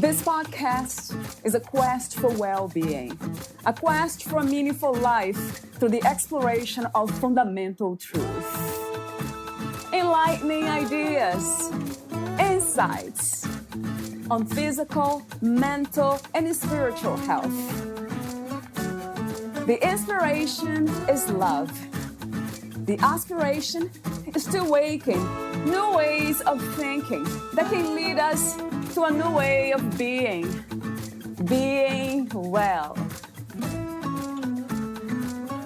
This podcast is a quest for well-being, a quest for a meaningful life through the exploration of fundamental truth. Enlightening ideas, insights on physical, mental, and spiritual health. The inspiration is love. The aspiration is to awaken new ways of thinking that can lead us to a new way of being well.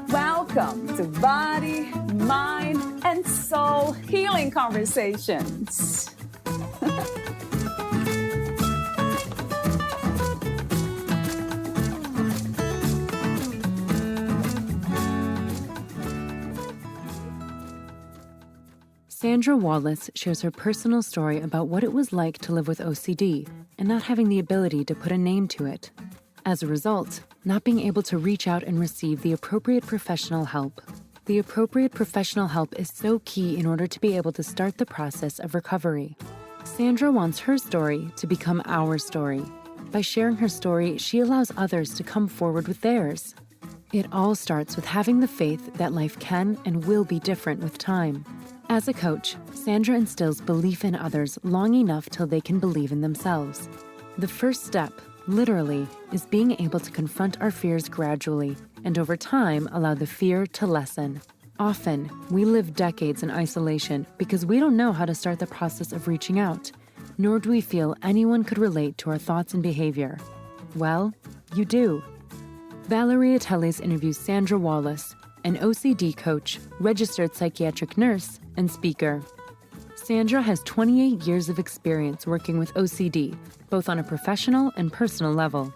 Welcome to Body, Mind, and Soul Healing Conversations. Sandra Wallace shares her personal story about what it was like to live with OCD and not having the ability to put a name to it. As a result, not being able to reach out and receive the appropriate professional help. The appropriate professional help is so key in order to be able to start the process of recovery. Sandra wants her story to become our story. By sharing her story, she allows others to come forward with theirs. It all starts with having the faith that life can and will be different with time. As a coach, Sandra instills belief in others long enough till they can believe in themselves. The first step, literally, is being able to confront our fears gradually and over time allow the fear to lessen. Often, we live decades in isolation because we don't know how to start the process of reaching out, nor do we feel anyone could relate to our thoughts and behavior. Well, you do. Valeria Teles interviews Sandra Wallace, an OCD coach, registered psychiatric nurse, and speaker. Sandra has 28 years of experience working with OCD, both on a professional and personal level.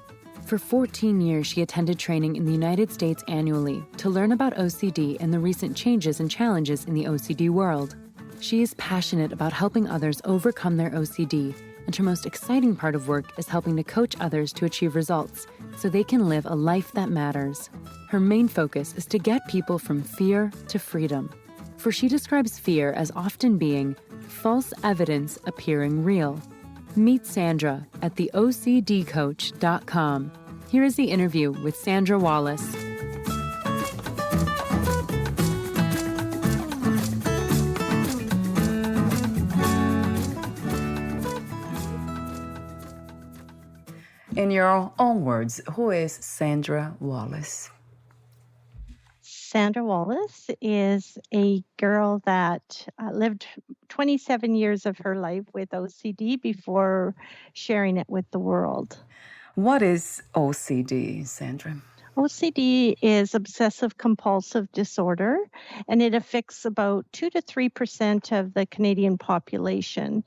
For 14 years, she attended training in the United States annually to learn about OCD and the recent changes and challenges in the OCD world. She is passionate about helping others overcome their OCD, and her most exciting part of work is helping to coach others to achieve results so they can live a life that matters. Her main focus is to get people from fear to freedom. For she describes fear as often being false evidence appearing real. Meet Sandra at theocdcoach.com. Here is the interview with Sandra Wallace. In your own words, who is Sandra Wallace? Sandra Wallace is a girl that lived 27 years of her life with OCD before sharing it with the world. What is OCD, Sandra? OCD is obsessive compulsive disorder, and it affects about 2 to 3% of the Canadian population.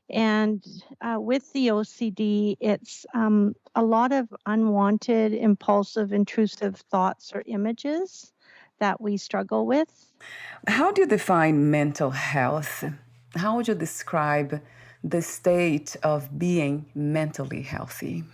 And with the OCD, it's a lot of unwanted, impulsive, intrusive thoughts or images that we struggle with. How do you define mental health? How would you describe the state of being mentally healthy?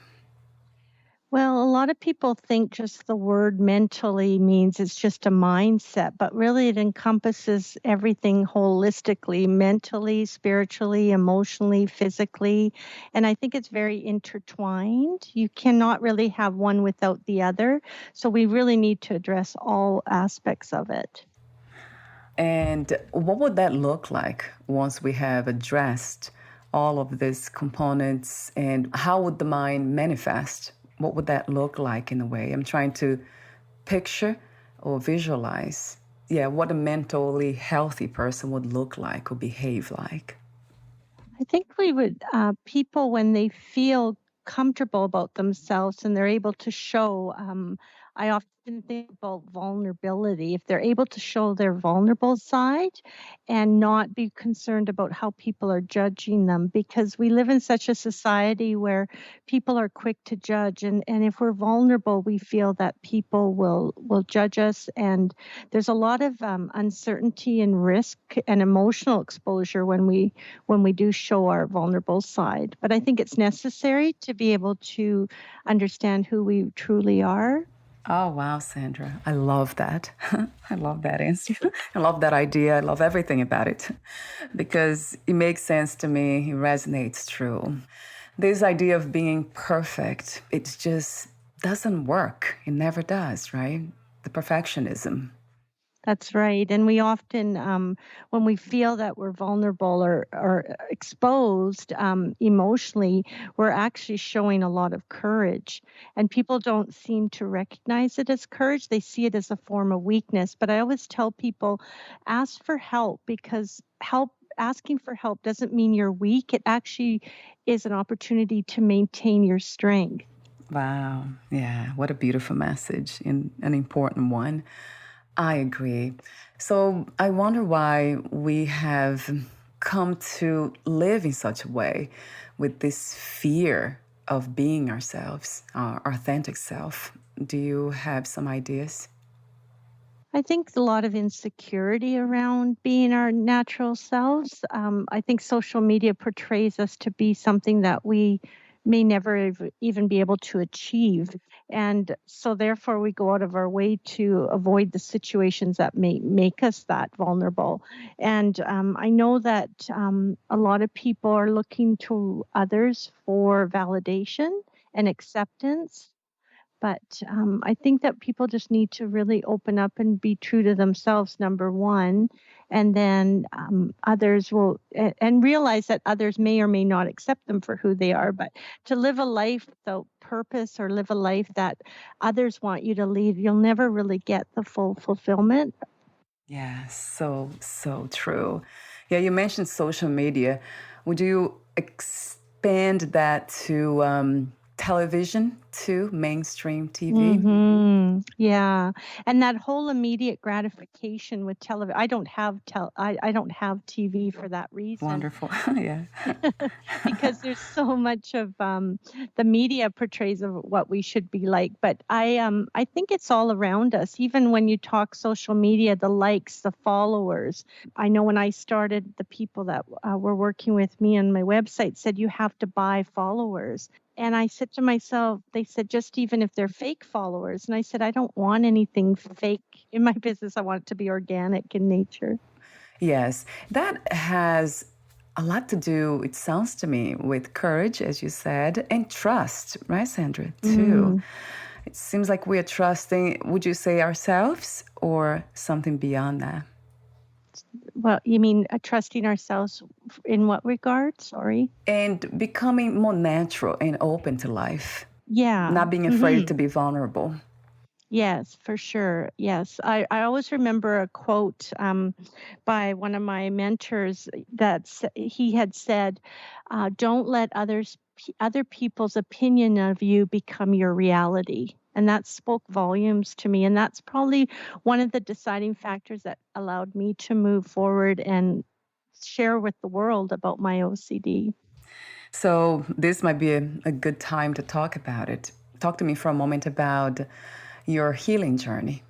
Well, a lot of people think just the word mentally means it's just a mindset, but really it encompasses everything holistically, mentally, spiritually, emotionally, physically. And I think it's very intertwined. You cannot really have one without the other. So we really need to address all aspects of it. And what would that look like once we have addressed all of these components, and how would the mind manifest? What would that look like in a way? I'm trying to picture or visualize, what a mentally healthy person would look like or behave like. I think we would, people, when they feel comfortable about themselves and they're able to show, I often think about vulnerability. If they're able to show their vulnerable side and not be concerned about how people are judging them, because we live in such a society where people are quick to judge. And if we're vulnerable, we feel that people will judge us. And there's a lot of uncertainty and risk and emotional exposure when we do show our vulnerable side. But I think it's necessary to be able to understand who we truly are. Oh, wow, Sandra. I love that. I love that answer. I love that idea. I love everything about it because it makes sense to me. It resonates true. This idea of being perfect, it just doesn't work. It never does, right? The perfectionism. That's right. And we often, when we feel that we're vulnerable or exposed emotionally, we're actually showing a lot of courage. And people don't seem to recognize it as courage. They see it as a form of weakness. But I always tell people ask for help, because asking for help doesn't mean you're weak. It actually is an opportunity to maintain your strength. Wow. Yeah. What a beautiful message and an important one. I agree. So I wonder why we have come to live in such a way with this fear of being ourselves, our authentic self. Do you have some ideas? I think a lot of insecurity around being our natural selves. I think social media portrays us to be something that we may never even be able to achieve. And so, therefore, we go out of our way to avoid the situations that may make us that vulnerable. And I know that a lot of people are looking to others for validation and acceptance, but I think that people just need to really open up and be true to themselves, number one, and then others will, and realize that others may or may not accept them for who they are. But to live a life without purpose or live a life that others want you to lead, you'll never really get the full fulfillment. Yeah, so true. Yeah, you mentioned social media. Would you expand that to television, to mainstream TV? Yeah, and that whole immediate gratification with television. I don't have TV for that reason. Wonderful. Yeah. Because there's so much of the media portrays of what we should be like. But I think it's all around us. Even when you talk social media, the likes, the followers. I know when I started, the people that were working with me on my website said you have to buy followers. And I said to myself, they said, just even if they're fake followers. And I said, I don't want anything fake in my business. I want it to be organic in nature. Yes, that has a lot to do, it sounds to me, with courage, as you said, and trust, right, Sandra, too. Mm. It seems like we are trusting, would you say ourselves or something beyond that? Well, you mean trusting ourselves in what regard? Sorry. And becoming more natural and open to life, Yeah. not being afraid Hmm. to be vulnerable. Yes, for sure. Yes. I always remember a quote by one of my mentors he had said, don't let other people's opinion of you become your reality. And that spoke volumes to me. And that's probably one of the deciding factors that allowed me to move forward and share with the world about my OCD. So, this might be a good time to talk about it. Talk to me for a moment about your healing journey,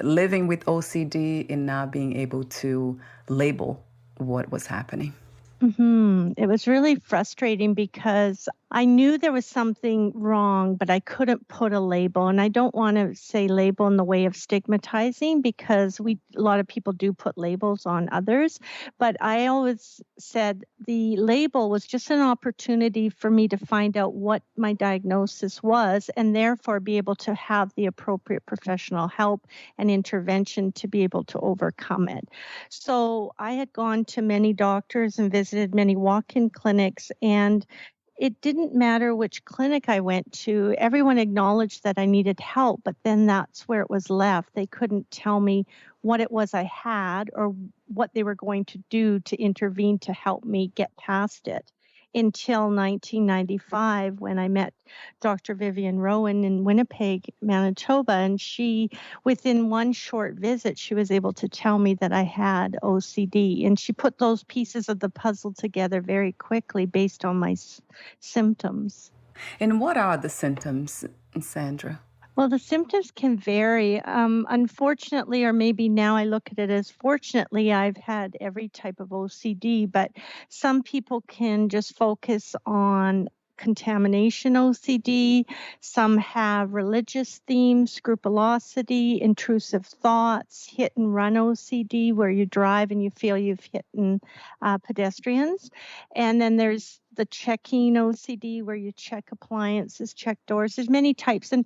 living with OCD and not being able to label what was happening. It was really frustrating because I knew there was something wrong, but I couldn't put a label. And I don't want to say label in the way of stigmatizing, because a lot of people do put labels on others. But I always said the label was just an opportunity for me to find out what my diagnosis was, and therefore be able to have the appropriate professional help and intervention to be able to overcome it. So I had gone to many doctors and visited many walk-in clinics, and it didn't matter which clinic I went to. Everyone acknowledged that I needed help, but then that's where it was left. They couldn't tell me what it was I had or what they were going to do to intervene to help me get past it, until 1995, when I met Dr. Vivian Rowan in Winnipeg, Manitoba. And within one short visit, she was able to tell me that I had OCD. And she put those pieces of the puzzle together very quickly based on my symptoms. And what are the symptoms, Sandra? Well, the symptoms can vary. Unfortunately, or maybe now I look at it as fortunately, I've had every type of OCD, but some people can just focus on contamination OCD. Some have religious themes, scrupulosity, intrusive thoughts, hit and run OCD, where you drive and you feel you've hit pedestrians. And then there's the checking OCD, where you check appliances, check doors. There's many types. And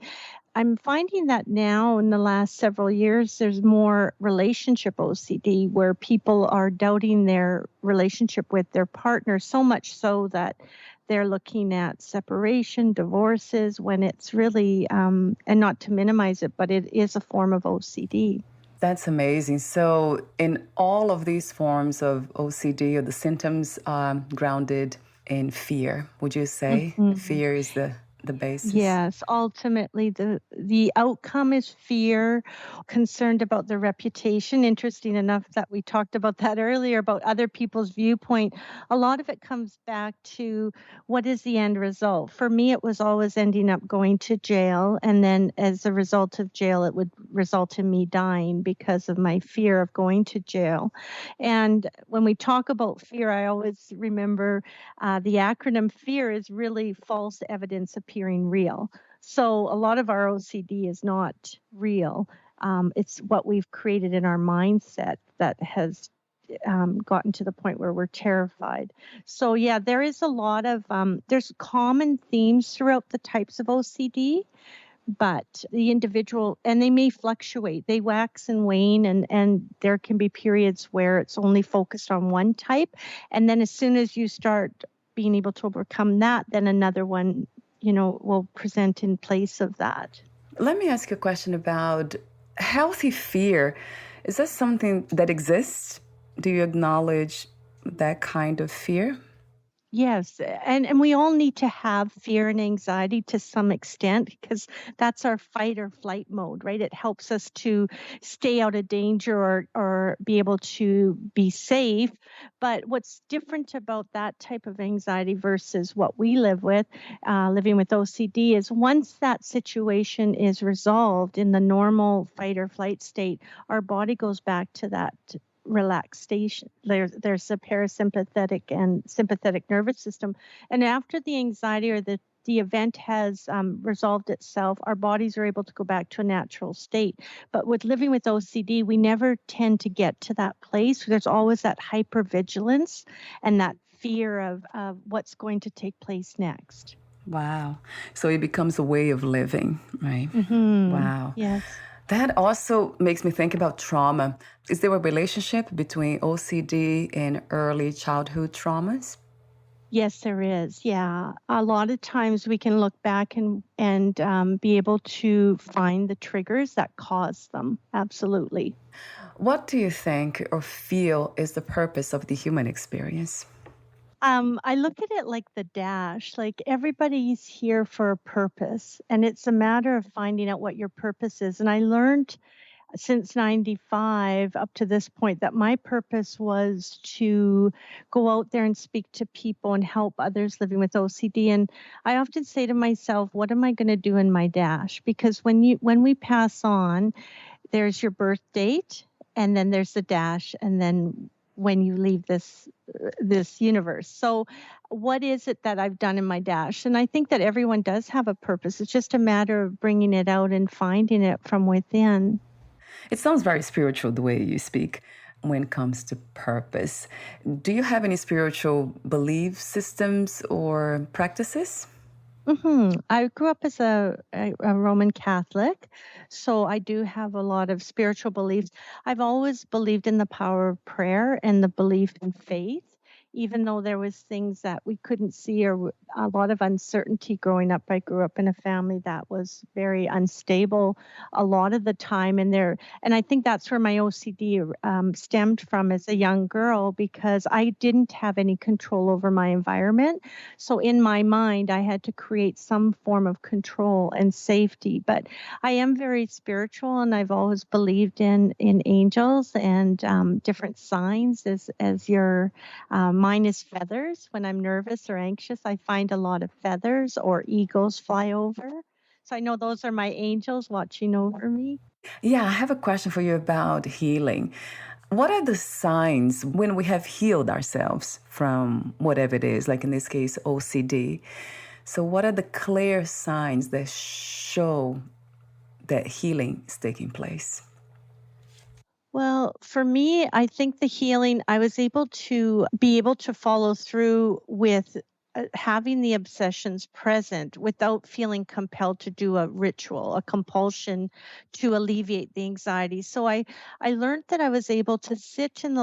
I'm finding that now in the last several years, there's more relationship OCD where people are doubting their relationship with their partner, so much so that they're looking at separation, divorces, when it's really, and not to minimize it, but it is a form of OCD. That's amazing. So, in all of these forms of OCD, or the symptoms are grounded in fear, would you say? Mhm. Fear is the basis? Yes, ultimately the outcome is fear, concerned about their reputation. Interesting enough that we talked about that earlier about other people's viewpoint. A lot of it comes back to what is the end result. For me, it was always ending up going to jail, and then as a result of jail, it would result in me dying because of my fear of going to jail. And when we talk about fear, I always remember the acronym FEAR is really false evidence appearing real. So a lot of our OCD is not real. It's what we've created in our mindset that has gotten to the point where we're terrified. So yeah, there is a lot of there's common themes throughout the types of OCD, but the individual, and they may fluctuate, they wax and wane, and there can be periods where it's only focused on one type, and then as soon as you start being able to overcome that, then another one, will present in place of that. Let me ask you a question about healthy fear. Is that something that exists? Do you acknowledge that kind of fear? Yes, and we all need to have fear and anxiety to some extent because that's our fight or flight mode, right? It helps us to stay out of danger or be able to be safe. But what's different about that type of anxiety versus what we live with, living with OCD, is once that situation is resolved in the normal fight or flight state, our body goes back to that relaxation. There's a parasympathetic and sympathetic nervous system, and after the anxiety or the event has resolved itself, our bodies are able to go back to a natural state. But with living with OCD, we never tend to get to that place. There's always that hypervigilance and that fear of what's going to take place next. Wow. So it becomes a way of living, right? Wow. Yes. That also makes me think about trauma. Is there a relationship between OCD and early childhood traumas? Yes, there is. Yeah, a lot of times we can look back and be able to find the triggers that cause them. Absolutely. What do you think or feel is the purpose of the human experience? I look at it like the dash. Like everybody's here for a purpose, and it's a matter of finding out what your purpose is. And I learned since 95 up to this point that my purpose was to go out there and speak to people and help others living with OCD. And I often say to myself, what am I going to do in my dash? Because when we pass on, there's your birth date, and then there's the dash, and then when you leave this universe. So what is it that I've done in my dash? And I think that everyone does have a purpose. It's just a matter of bringing it out and finding it from within. It sounds very spiritual the way you speak when it comes to purpose. Do you have any spiritual belief systems or practices? I grew up as a Roman Catholic, so I do have a lot of spiritual beliefs. I've always believed in the power of prayer and the belief in faith, even though there was things that we couldn't see or a lot of uncertainty growing up. I grew up in a family that was very unstable a lot of the time, and I think that's where my OCD stemmed from as a young girl because I didn't have any control over my environment. So in my mind, I had to create some form of control and safety. But I am very spiritual, and I've always believed in angels and different signs. As your mine is feathers. When I'm nervous or anxious, I find a lot of feathers or eagles fly over. So I know those are my angels watching over me. Yeah, I have a question for you about healing. What are the signs when we have healed ourselves from whatever it is, like in this case, OCD? So, what are the clear signs that show that healing is taking place? Well, for me, I think the healing, I was able to follow through with having the obsessions present without feeling compelled to do a ritual, a compulsion to alleviate the anxiety. So I learned that I was able to sit in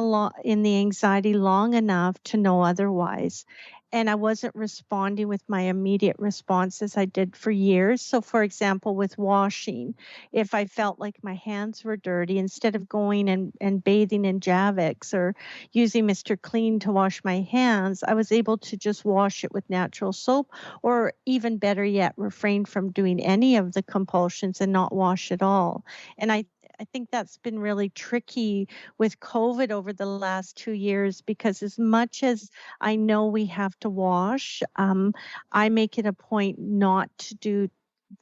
in the anxiety long enough to know otherwise. And I wasn't responding with my immediate responses I did for years. So, for example, with washing, if I felt like my hands were dirty, instead of going and bathing in Javix or using Mr. Clean to wash my hands, I was able to just wash it with natural soap, or even better yet, refrain from doing any of the compulsions and not wash at all. And I think that's been really tricky with COVID over the last 2 years, because as much as I know we have to wash, I make it a point not to do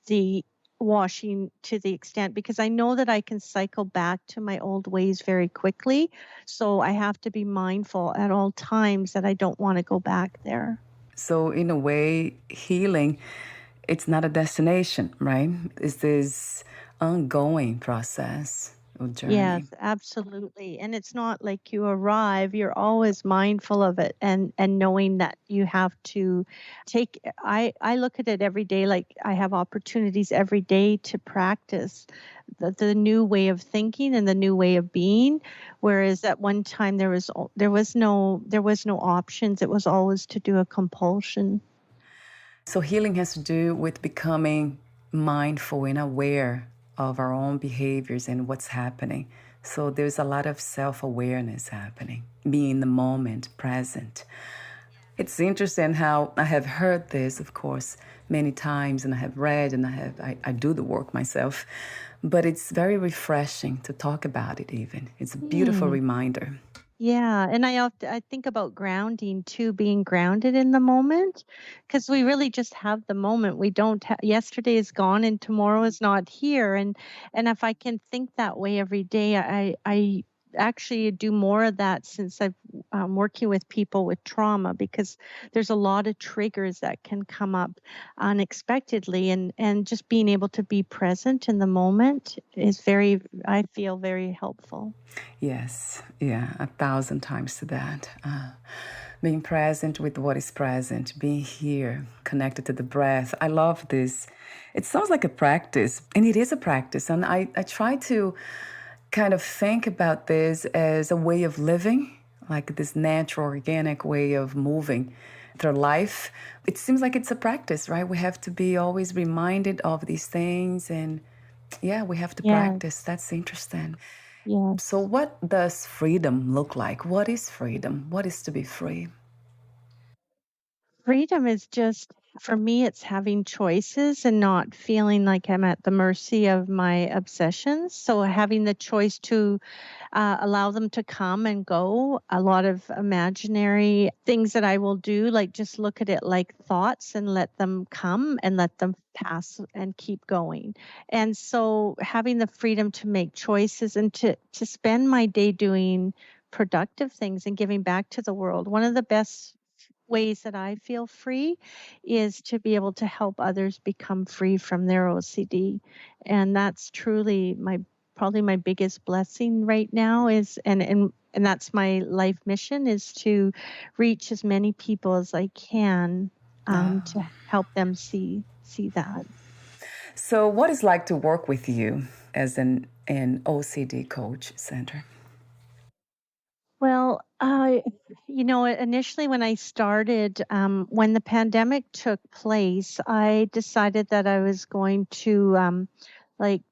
the washing to the extent, because I know that I can cycle back to my old ways very quickly. So I have to be mindful at all times that I don't want to go back there. So, in a way, healing, it's not a destination, right? It's this ongoing process or Yes, journey. absolutely. And it's not like you arrive, you're always mindful of it, and knowing that you have to take I look at it every day, like I have opportunities every day to practice the new way of thinking and the new way of being, whereas at one time there was no options. It was always to do a compulsion. So, healing has to do with becoming mindful and aware of our own behaviors and what's happening. So, there's a lot of self awareness happening, being in the moment, present. It's interesting how I have heard this, of course, many times, and I have read and I do the work myself. But it's very refreshing to talk about it, even. It's a beautiful Yeah. reminder. Yeah, and I think about grounding too, being grounded in the moment, because we really just have the moment. We don't yesterday is gone and tomorrow is not here, and if I can think that way every day, I actually do more of that since I've working with people with trauma, because there's a lot of triggers that can come up unexpectedly, and just being able to be present in the moment is very, I feel, very helpful. Yes, yeah, 1,000 times to that. Being present with what is present, being here, connected to the breath. I love this. It sounds like a practice, and it is a practice. And I try to kind of think about this as a way of living, like this natural, organic way of moving through life. It seems like it's a practice, right? We have to be always reminded of these things, and yeah, we have to Yes, practice. That's interesting. So, yes. what does freedom look like? What is freedom? What is to be free? Freedom is just, for me, it's having choices and not feeling like I'm at the mercy of my obsessions. So having the choice to allow them to come and go. A lot of imaginary things that I will do, like just look at it like thoughts and let them come and let them pass and keep going. And so having the freedom to make choices and to spend my day doing productive things and giving back to the world. One of the best ways that I feel free is to be able to help others become free from their OCD. And that's truly my, probably my biggest blessing right now is, and that's my life mission, is to reach as many people as I can, to help them see that. So, what is like to work with you as an OCD coach, Sandra? Well, initially when I started, when the pandemic took place, I decided that I was going to, like,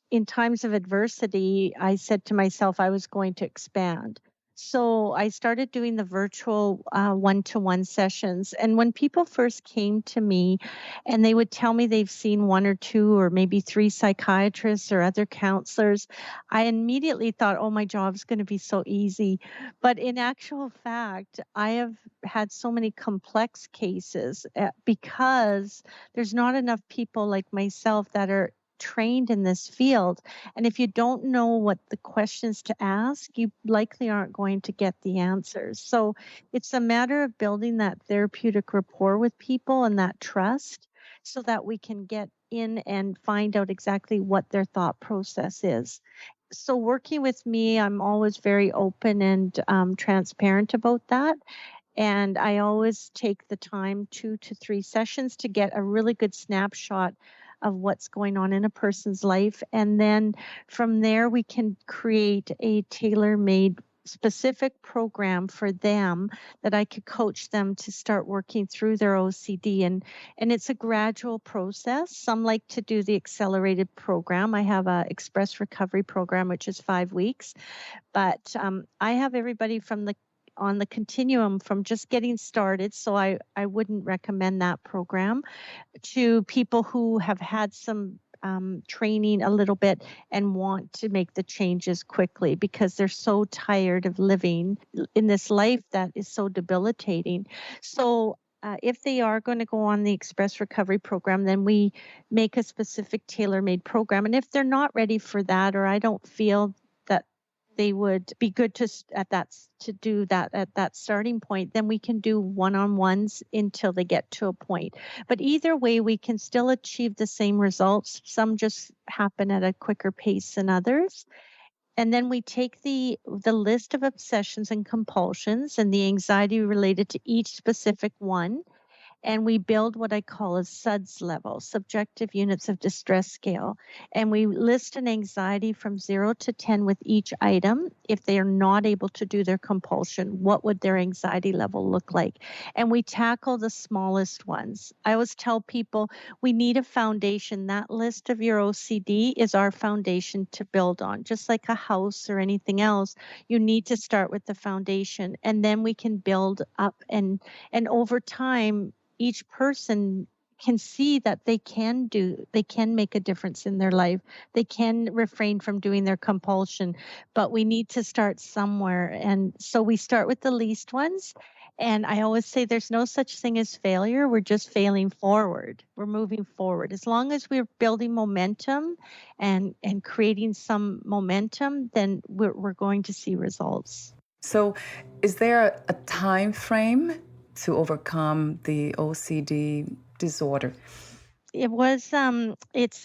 in times of adversity, I said to myself I was going to expand. So I started doing the virtual one-to-one sessions. And when people first came to me and they would tell me they've seen one or two or maybe three psychiatrists or other counselors, I immediately thought, oh, my job's going to be so easy. But in actual fact, I have had so many complex cases because there's not enough people like myself that are trained in this field. And if you don't know what the questions to ask, you likely aren't going to get the answers. So it's a matter of building that therapeutic rapport with people and that trust, so that we can get in and find out exactly what their thought process is. So working with me, I'm always very open and transparent about that. And I always take the time, 2 to 3 sessions, to get a really good snapshot of what's going on in a person's life. And then from there, we can create a tailor-made specific program for them that I could coach them to start working through their OCD. And it's a gradual process. Some like to do the accelerated program. I have a express recovery program, which is 5 weeks. But I have everybody on the continuum from just getting started. So I wouldn't recommend that program, to people who have had some training a little bit and want to make the changes quickly because they're so tired of living in this life that is so debilitating. So if they are going to go on the Express Recovery Program, then we make a specific tailor-made program. And if they're not ready for that, or I don't feel that they would be good to do that at that starting point, then we can do one-on-ones until they get to a point. But either way, we can still achieve the same results. Some just happen at a quicker pace than others. And then we take the list of obsessions and compulsions and the anxiety related to each specific one, and we build what I call a SUDS level, subjective units of distress scale. And we list an anxiety from 0 to 10 with each item. If they are not able to do their compulsion, what would their anxiety level look like? And we tackle the smallest ones. I always tell people we need a foundation. That list of your OCD is our foundation to build on. Just like a house or anything else, you need to start with the foundation, and then we can build up. And over time, each person can see that they can make a difference in their life. They can refrain from doing their compulsion, but we need to start somewhere. And so we start with the least ones. And I always say there's no such thing as failure. We're just failing forward. We're moving forward. As long as we're building momentum and creating some momentum, then we're going to see results. So, is there a time frame to overcome the OCD disorder? It's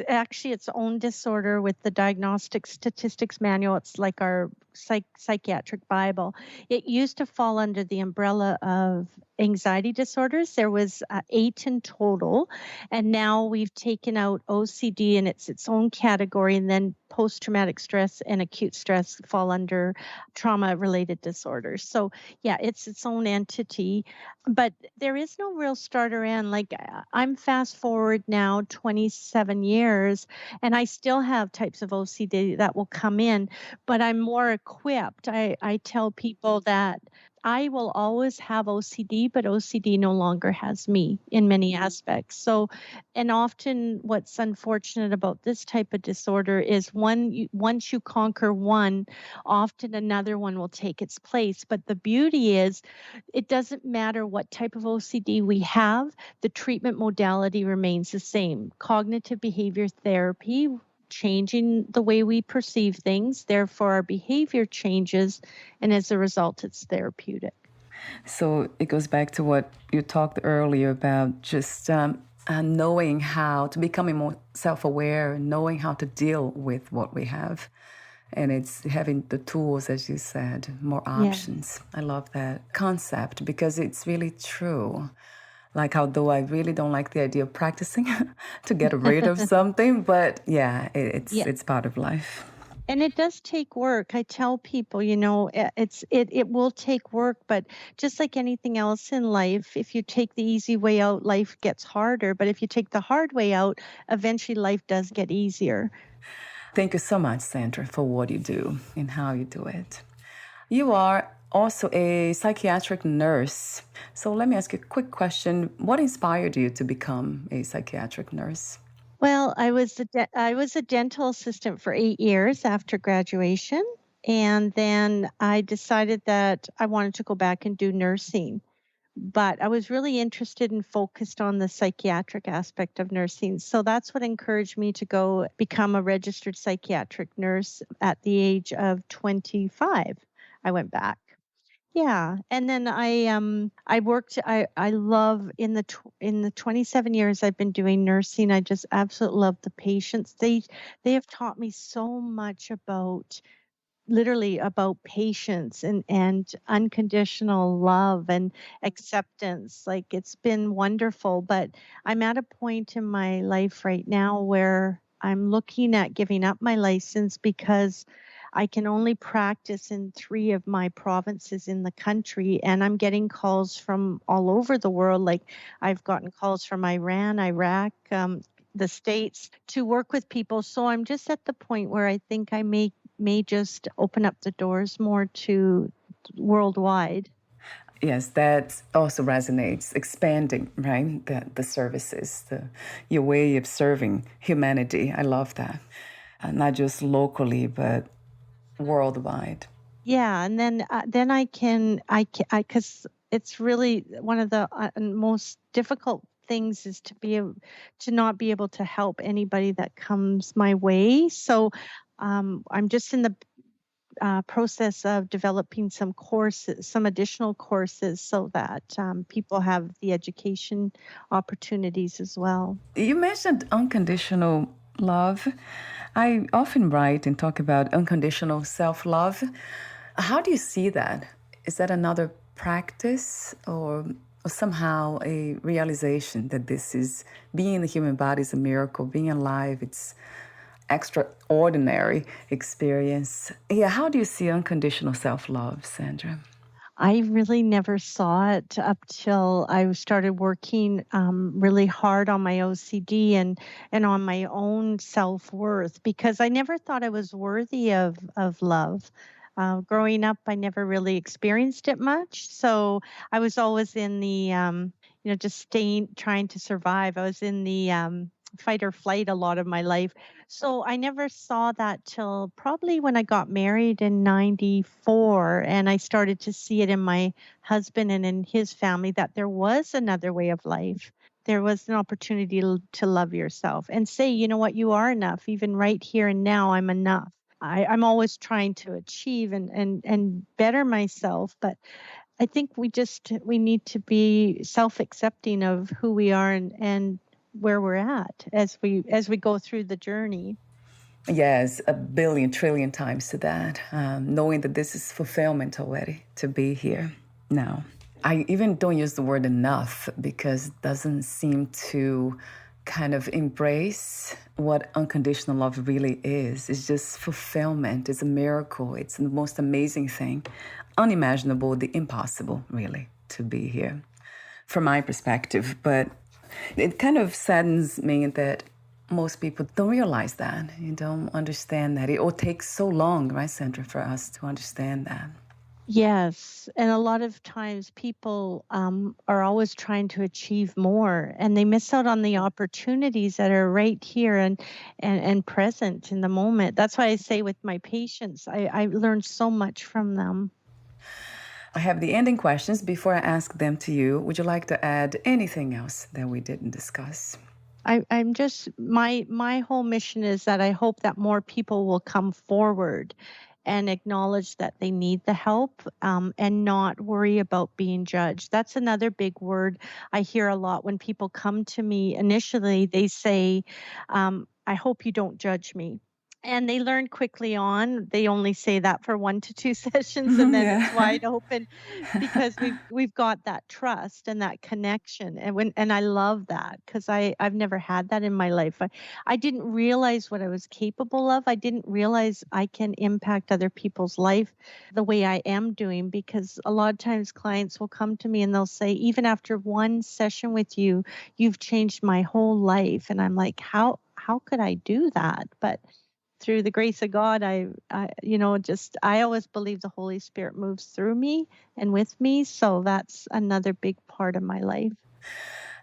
actually its own disorder with the Diagnostic Statistics Manual. It's like our psychiatric Bible. It used to fall under the umbrella of anxiety disorders. There was 8 in total, and now we've taken out OCD, and it's its own category, and then post-traumatic stress and acute stress fall under trauma-related disorders. So yeah, it's its own entity, but there is no real start or end. Like I'm fast forward now 27 years, and I still have types of OCD that will come in, but I'm more equipped. I tell people that I will always have OCD, but OCD no longer has me in many aspects. So, and often what's unfortunate about this type of disorder is once you conquer one, often another one will take its place. But the beauty is it doesn't matter what type of OCD we have, the treatment modality remains the same. Cognitive behavior therapy, changing the way we perceive things, therefore our behavior changes, and as a result, it's therapeutic. So it goes back to what you talked earlier about just knowing how to becoming more self-aware, knowing how to deal with what we have. And it's having the tools, as you said, more options. I love that concept because it's really true. Like, although I really don't like the idea of practicing to get rid of something, but yeah, it's part of life. And it does take work. I tell people, it will take work, but just like anything else in life, if you take the easy way out, life gets harder. But if you take the hard way out, eventually life does get easier. Thank you so much, Sandra, for what you do and how you do it. You are also a psychiatric nurse. So let me ask you a quick question. What inspired you to become a psychiatric nurse? Well, I was a dental assistant for 8 years after graduation, and then I decided that I wanted to go back and do nursing. But I was really interested and focused on the psychiatric aspect of nursing. So that's what encouraged me to go become a registered psychiatric nurse at the age of 25. I went back. Yeah, and then I worked. I love in the 27 years I've been doing nursing. I just absolutely love the patients. They have taught me so much about literally about patience and unconditional love and acceptance. Like, it's been wonderful, but I'm at a point in my life right now where I'm looking at giving up my license because I can only practice in 3 of my provinces in the country, and I'm getting calls from all over the world. Like, I've gotten calls from Iran, Iraq, the States, to work with people. So I'm just at the point where I think I may just open up the doors more to worldwide. Yes, that also resonates, expanding, right? The services, your way of serving humanity. I love that. Not just locally, but worldwide. Yeah, and then because it's really one of the most difficult things is to not be able to help anybody that comes my way. So I'm just in the process of developing some courses, some additional courses, so that people have the education opportunities as well. You mentioned unconditional love. I often write and talk about unconditional self love. How do you see that? Is that another practice or somehow a realization that this is being in the human body is a miracle, being alive, it's extraordinary experience. Yeah, how do you see unconditional self love, Sandra? I really never saw it up till I started working really hard on my OCD and on my own self-worth, because I never thought I was worthy of love. Growing up, I never really experienced it much, so I was always in the just staying, trying to survive. I was in the fight or flight a lot of my life. So I never saw that till probably when I got married in 94, and I started to see it in my husband and in his family that there was another way of life. There was an opportunity to love yourself and say, you know what, you are enough. Even right here and now, I'm enough. I'm always trying to achieve and better myself, but I think we need to be self-accepting of who we are and where we're at as we go through the journey. Yes, a billion, trillion times to that. Knowing that this is fulfillment already to be here now. I even don't use the word enough because it doesn't seem to kind of embrace what unconditional love really is. It's just fulfillment. It's a miracle. It's the most amazing thing, unimaginable, the impossible, really, to be here from my perspective. But it kind of saddens me that most people don't realize that. You don't understand that. It all takes so long, right, Sandra, for us to understand that. Yes, and a lot of times people are always trying to achieve more, and they miss out on the opportunities that are right here and present in the moment. That's why I say with my patients, I learned so much from them. I have the ending questions. Before I ask them to you, would you like to add anything else that we didn't discuss? I'm just my whole mission is that I hope that more people will come forward and acknowledge that they need the help, and not worry about being judged. That's another big word I hear a lot when people come to me. Initially, they say, "I hope you don't judge me." And they learn quickly on. They only say that for 1 to 2 sessions, and then it's Yeah. wide open because we've got that trust and that connection. And I love that because I've never had that in my life. I didn't realize what I was capable of. I didn't realize I can impact other people's life the way I am doing, because a lot of times clients will come to me and they'll say, even after one session with you, you've changed my whole life. And I'm like, how could I do that? But through the grace of God, I always believe the Holy Spirit moves through me and with me. So that's another big part of my life.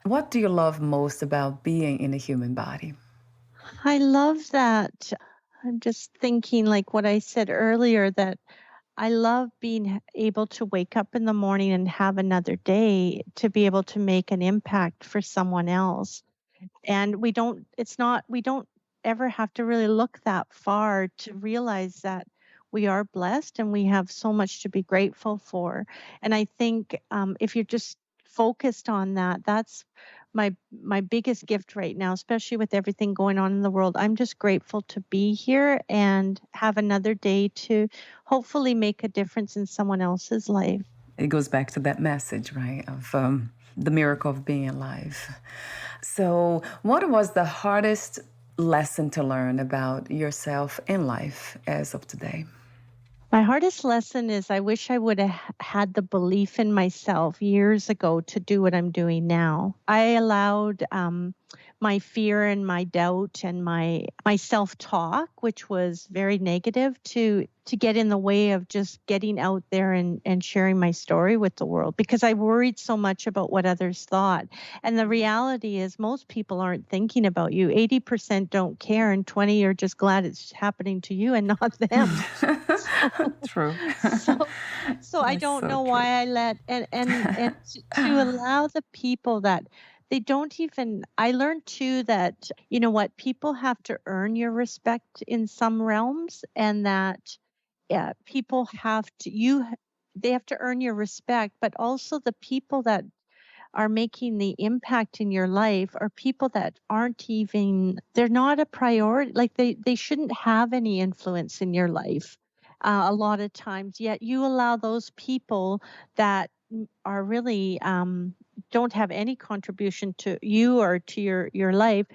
What do you love most about being in a human body? I love that. I'm just thinking, like what I said earlier, that I love being able to wake up in the morning and have another day to be able to make an impact for someone else. And we don't ever have to really look that far to realize that we are blessed and we have so much to be grateful for. And I think if you're just focused on that, that's my biggest gift right now, especially with everything going on in the world. I'm just grateful to be here and have another day to hopefully make a difference in someone else's life. It goes back to that message, right, of the miracle of being alive. So, what was the hardest lesson to learn about yourself in life as of today? My hardest lesson is I wish I would have had the belief in myself years ago to do what I'm doing now. I allowed my fear and my doubt and my self-talk, which was very negative, to get in the way of just getting out there and sharing my story with the world because I worried so much about what others thought. And the reality is most people aren't thinking about you. 80% don't care and 20 are just glad it's happening to you and not them. True. So so I That's don't so know true. why I let and to allow the people that they don't even I learned too that you know what people have to earn your respect in some realms and that people have to they have to earn your respect but also the people that are making the impact in your life are people that aren't even they're not a priority like they shouldn't have any influence in your life a lot of times yet you allow those people that are really don't have any contribution to you or to your life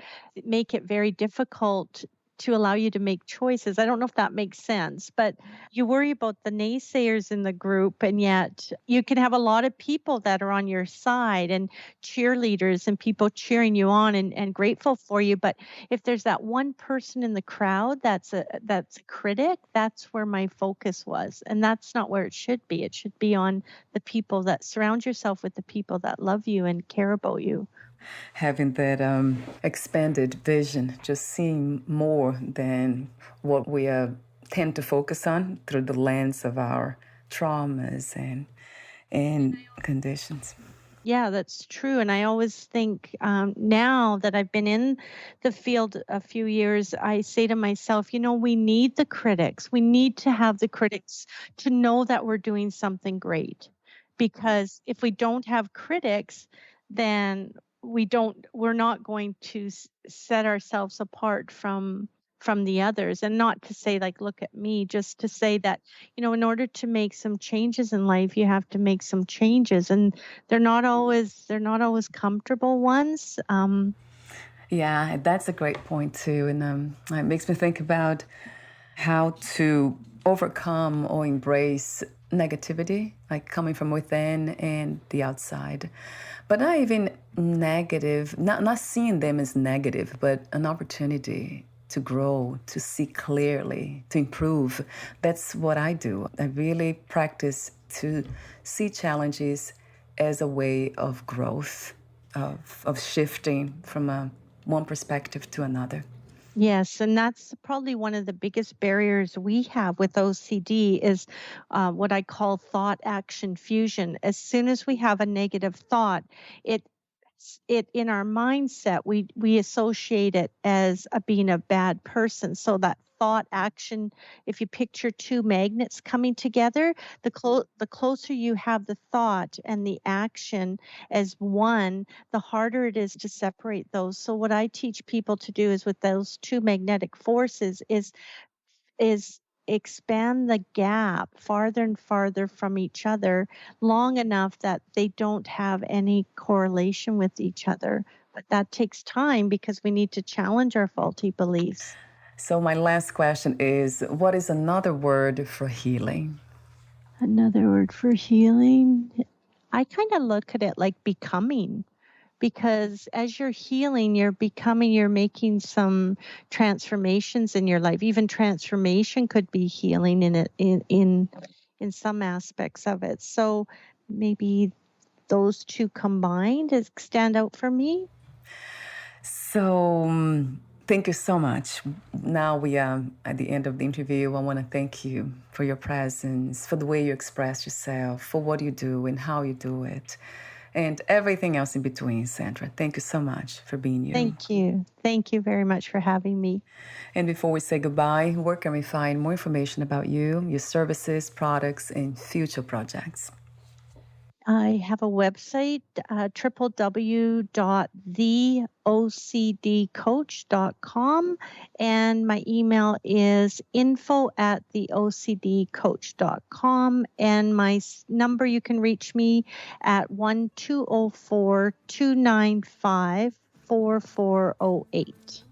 make it very difficult to allow you to make choices. I don't know if that makes sense, but you worry about the naysayers in the group, and yet you can have a lot of people that are on your side and cheerleaders and people cheering you on and grateful for you. But if there's that one person in the crowd that's a critic, that's where my focus was. And that's not where it should be. It should be on the people that surround yourself with the people that love you and care about you. Having that expanded vision, just seeing more than what we tend to focus on through the lens of our traumas and conditions. Yeah, that's true. And I always think now that I've been in the field a few years, I say to myself, you know, we need the critics. We need to have the critics to know that we're doing something great. Because if we don't have critics, then we're not going to set ourselves apart from the others. And not to say like, look at me, just to say that, you know, in order to make some changes in life, you have to make some changes. And they're not always comfortable ones. Yeah, that's a great point too, and it makes me think about how to overcome or embrace negativity, like coming from within and the outside. But not even negative, not seeing them as negative, but an opportunity to grow, to see clearly, to improve. That's what I do. I really practice to see challenges as a way of growth, of shifting from one perspective to another. Yes, and that's probably one of the biggest barriers we have with OCD is what I call thought action fusion. As soon as we have a negative thought, it it in our mindset we associate it as being a bad person. So that thought action, if you picture two magnets coming together, the closer you have the thought and the action as one, the harder it is to separate those. So what I teach people to do is with those two magnetic forces is expand the gap farther and farther from each other long enough that they don't have any correlation with each other. But that takes time because we need to challenge our faulty beliefs. So, my last question is, what is another word for healing? Another word for healing, I kind of look at it like becoming. Because as you're healing, you're becoming, you're making some transformations in your life. Even transformation could be healing in it in some aspects of it. So maybe those two combined stand out for me. So, thank you so much. Now we are at the end of the interview. I want to thank you for your presence, for the way you express yourself, for what you do and how you do it, and everything else in between, Sandra. Thank you so much for being you. Thank you. Thank you very much for having me. And before we say goodbye, where can we find more information about you, your services, products, and future projects? I have a website, www.theocdcoach.com, and my email is info@theocdcoach.com, and my number, you can reach me at 1-204-295-4408.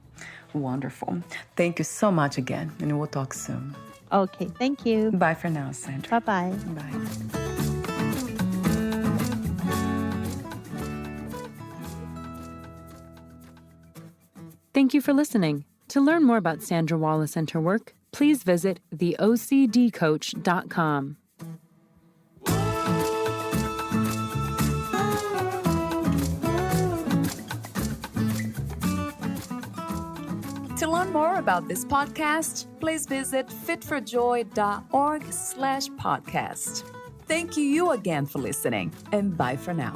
Wonderful. Thank you so much again, and we'll talk soon. Okay, thank you. Bye for now, Sandra. Bye-bye. Bye. Thank you for listening. To learn more about Sandra Wallace and her work, please visit theocdcoach.com. To learn more about this podcast, please visit fitforjoy.org/podcast. Thank you again for listening, and bye for now.